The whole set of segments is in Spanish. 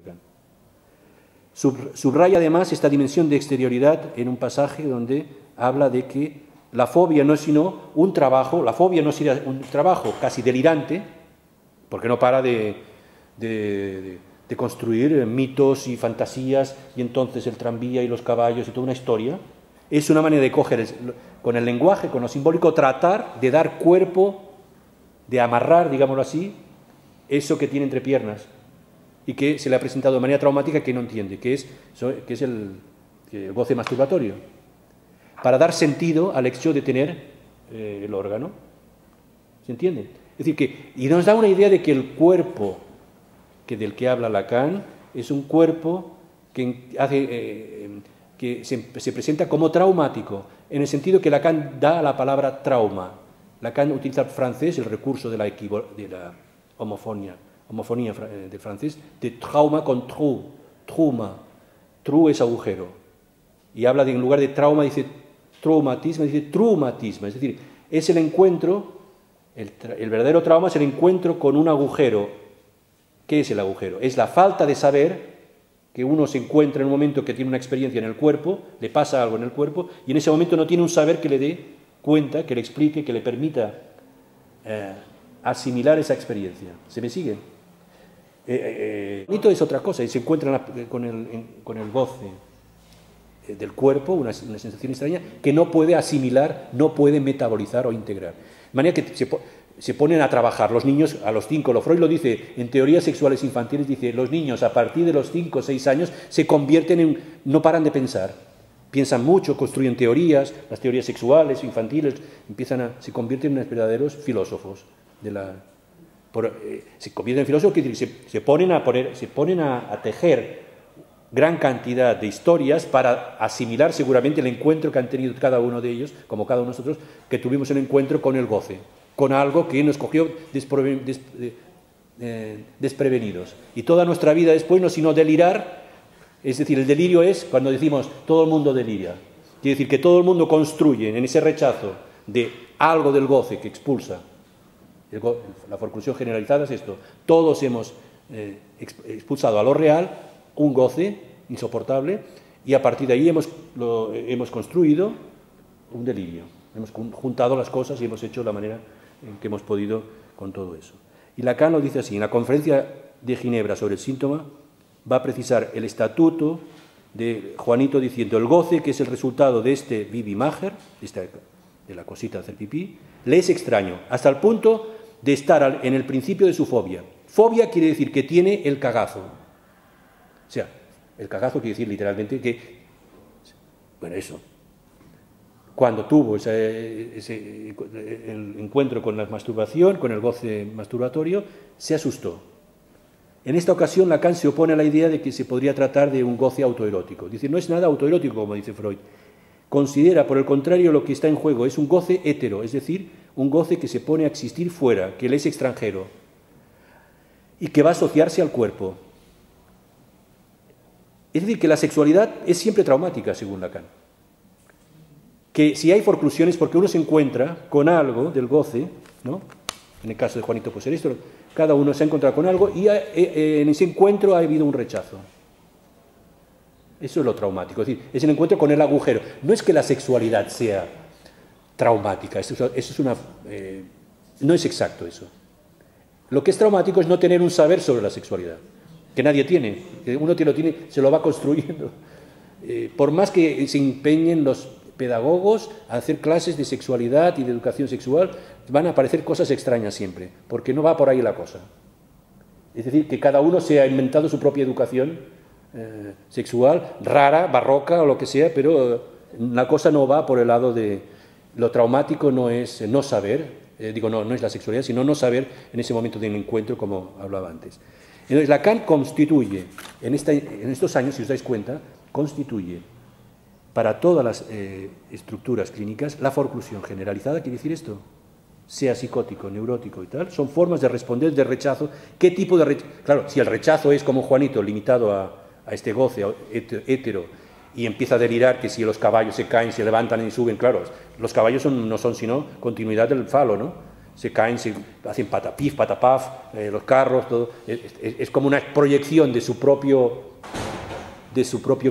Lacan. Subraya además esta dimensión de exterioridad en un pasaje donde habla de que la fobia no es sino un trabajo, la fobia no es sino un trabajo casi delirante, porque no para de construir mitos y fantasías, y entonces el tranvía y los caballos y toda una historia. Es una manera de coger con el lenguaje, con lo simbólico, tratar de dar cuerpo, de amarrar, digámoslo así, eso que tiene entre piernas y que se le ha presentado de manera traumática que no entiende, que es el goce masturbatorio, para dar sentido al hecho de tener el órgano. ¿Se entiende? Es decir, y nos da una idea de que el cuerpo del que habla Lacan es un cuerpo que se presenta como traumático, en el sentido que Lacan da a la palabra trauma. Lacan utiliza el francés, el recurso de la homofonía de francés, de trauma con trou, trauma. Trou es agujero. Y habla de, en lugar de trauma, dice traumatismo, dice traumatismo. Es decir, es el encuentro, el verdadero trauma es el encuentro con un agujero. ¿Qué es el agujero? Es la falta de saber que uno se encuentra en un momento que tiene una experiencia en el cuerpo, le pasa algo en el cuerpo, y en ese momento no tiene un saber que le dé cuenta, que le explique, que le permita asimilar esa experiencia. ¿Se me sigue? Bonito es otra cosa, y se encuentra con el goce del cuerpo, una sensación extraña, que no puede asimilar, no puede metabolizar o integrar. De manera que se ponen a trabajar los niños a los 5, Freud lo dice en teorías sexuales infantiles, dice, los niños a partir de los 5 o 6 años se convierten en, no paran de pensar, piensan mucho, construyen teorías, las teorías sexuales, infantiles, se convierten en verdaderos filósofos se convierten en filósofos, que se ponen a tejer gran cantidad de historias para asimilar seguramente el encuentro que han tenido cada uno de ellos, como cada uno de nosotros, que tuvimos el encuentro con el goce, con algo que nos cogió desprevenidos. Y toda nuestra vida después no sino delirar, es decir, el delirio es cuando decimos todo el mundo deliria. Quiere decir que todo el mundo construye en ese rechazo de algo del goce que expulsa. La conclusión generalizada es esto. Todos hemos expulsado a lo real un goce insoportable y a partir de ahí hemos construido un delirio. Hemos juntado las cosas y hemos hecho la manera en que hemos podido con todo eso. Y Lacan lo dice así, en la conferencia de Ginebra sobre el síntoma va a precisar el estatuto de Juanito diciendo el goce, que es el resultado de este Vivimacher, de la cosita de hacer pipí, le es extraño, hasta el punto de estar en el principio de su fobia. Fobia quiere decir que tiene el cagazo. O sea, el cagazo quiere decir literalmente que, bueno, eso, cuando tuvo el encuentro con la masturbación, con el goce masturbatorio, se asustó. En esta ocasión Lacan se opone a la idea de que se podría tratar de un goce autoerótico. Dice, no es nada autoerótico, como dice Freud. Considera, por el contrario, lo que está en juego es un goce hétero, es decir, un goce que se pone a existir fuera, que le es extranjero y que va a asociarse al cuerpo. Es decir, que la sexualidad es siempre traumática, según Lacan. Que si hay forclusiones, porque uno se encuentra con algo del goce, ¿no? En el caso de Juanito, pues esto, cada uno se ha encontrado con algo y en ese encuentro ha habido un rechazo. Eso es lo traumático, es decir, es el encuentro con el agujero. No es que la sexualidad sea traumática, no es exacto eso. Lo que es traumático es no tener un saber sobre la sexualidad, que nadie tiene, que uno lo tiene, se lo va construyendo. Por más que se empeñen los pedagogos a hacer clases de sexualidad y de educación sexual, van a aparecer cosas extrañas siempre, porque no va por ahí la cosa. Es decir, que cada uno se ha inventado su propia educación sexual, rara, barroca o lo que sea, pero la cosa no va por el lado de lo traumático, no es no saber, no es la sexualidad, sino no saber en ese momento de un encuentro, como hablaba antes. Entonces, Lacan constituye, en estos años, si os dais cuenta, constituye para todas las estructuras clínicas la forclusión generalizada. ¿Quiere decir esto? Sea psicótico, neurótico y tal, son formas de responder de rechazo. ¿Qué tipo de rechazo? Claro, si el rechazo es como Juanito, limitado a este goce hétero, y empieza a delirar que si los caballos se caen, se levantan y suben, claro, los caballos no son sino continuidad del falo, ¿no? se caen, se hacen patapif, patapaf, los carros, todo. Es como una proyección de su propio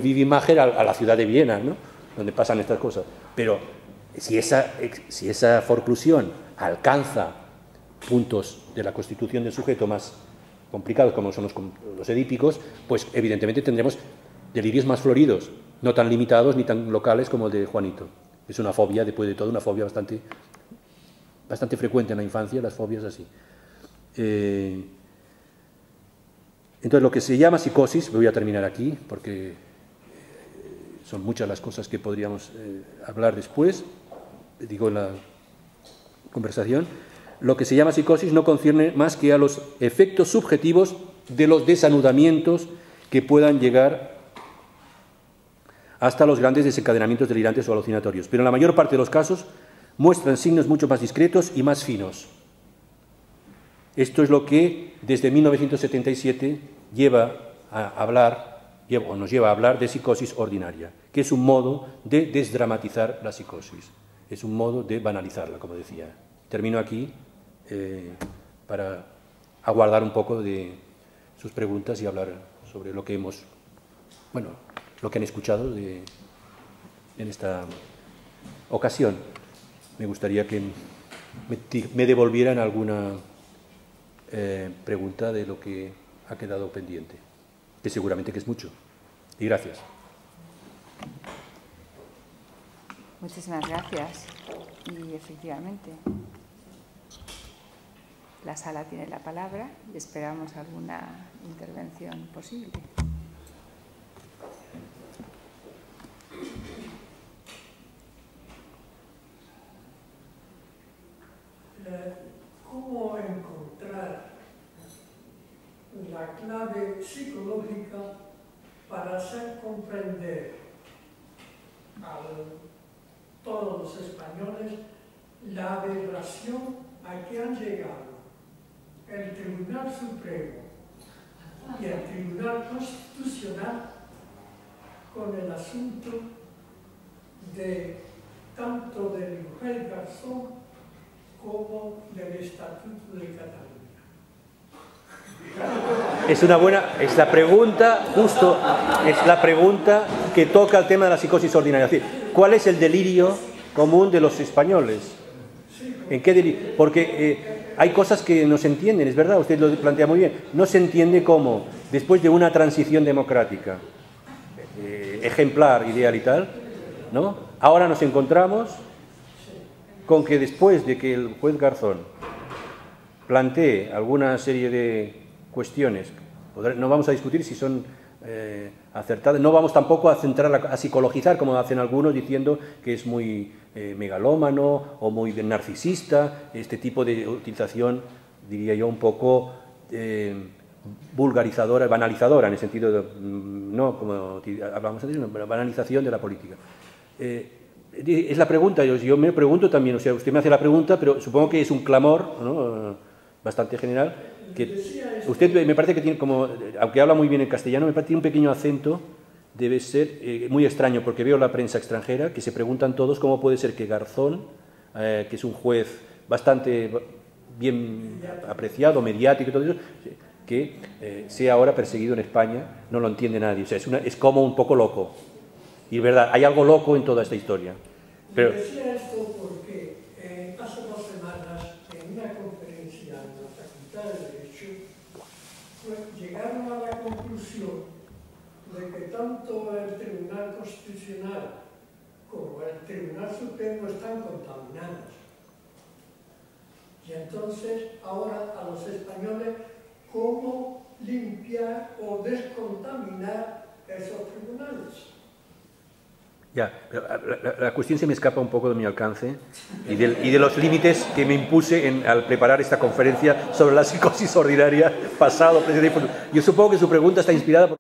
vivimagen a la ciudad de Viena, ¿no? Donde pasan estas cosas. Pero si esa forclusión alcanza puntos de la constitución del sujeto más complicados, como son los edípicos, pues evidentemente tendremos delirios más floridos, no tan limitados ni tan locales como el de Juanito. Es una fobia, después de todo, una fobia bastante frecuente en la infancia, las fobias así. Entonces, lo que se llama psicosis, voy a terminar aquí, porque son muchas las cosas que podríamos hablar después, digo en la conversación. Lo que se llama psicosis no concierne más que a los efectos subjetivos de los desanudamientos que puedan llegar hasta los grandes desencadenamientos delirantes o alucinatorios, pero en la mayor parte de los casos muestran signos mucho más discretos y más finos. Esto es lo que desde 1977 nos lleva a hablar de psicosis ordinaria, que es un modo de desdramatizar la psicosis, es un modo de banalizarla, como decía. Termino aquí para aguardar un poco de sus preguntas y hablar sobre lo que lo que han escuchado en esta ocasión. Me gustaría que me devolvieran alguna pregunta de lo que ha quedado pendiente, que seguramente que es mucho. Y gracias. Muchísimas gracias. Y efectivamente, la sala tiene la palabra y esperamos alguna intervención posible. ¿Cómo encontrar la clave psicológica para hacer comprender a todos los españoles la aberración a que han llegado el Tribunal Supremo y el Tribunal Constitucional con el asunto de tanto del juez Garzón como del Estatuto de Cataluña? Es la pregunta, justo, es la pregunta que toca el tema de la psicosis ordinaria. Es decir, ¿cuál es el delirio común de los españoles? ¿En qué delirio? Porque hay cosas que no se entienden, es verdad, usted lo plantea muy bien. No se entiende cómo, después de una transición democrática ejemplar, ideal y tal, ¿no? Ahora nos encontramos con que después de que el juez Garzón plantee alguna serie de cuestiones, no vamos a discutir si son acertadas, no vamos tampoco a centrar, a psicologizar, como hacen algunos, diciendo que es muy megalómano o muy narcisista, este tipo de utilización, diría yo, un poco vulgarizadora, banalizadora, en el sentido de, no como hablamos antes, sino banalización de la política. Es la pregunta, yo me pregunto también, o sea, usted me hace la pregunta, pero supongo que es un clamor, ¿no?, bastante general, que usted me parece que tiene como, aunque habla muy bien en castellano, me parece que tiene un pequeño acento, debe ser muy extraño, porque veo la prensa extranjera, que se preguntan todos cómo puede ser que Garzón, que es un juez bastante bien apreciado, mediático y todo eso, que sea ahora perseguido en España, no lo entiende nadie, o sea, es como un poco loco. Y es verdad, hay algo loco en toda esta historia. Pero decía esto porque hace 2 semanas, en una conferencia en la Facultad de Derecho, llegaron a la conclusión de que tanto el Tribunal Constitucional como el Tribunal Supremo están contaminados. Y entonces, ahora a los españoles, ¿cómo limpiar o descontaminar esos tribunales? ya, pero la cuestión se me escapa un poco de mi alcance y de los límites que me impuse al preparar esta conferencia sobre la psicosis ordinaria, pasado, presente y futuro. Yo supongo que su pregunta está inspirada por...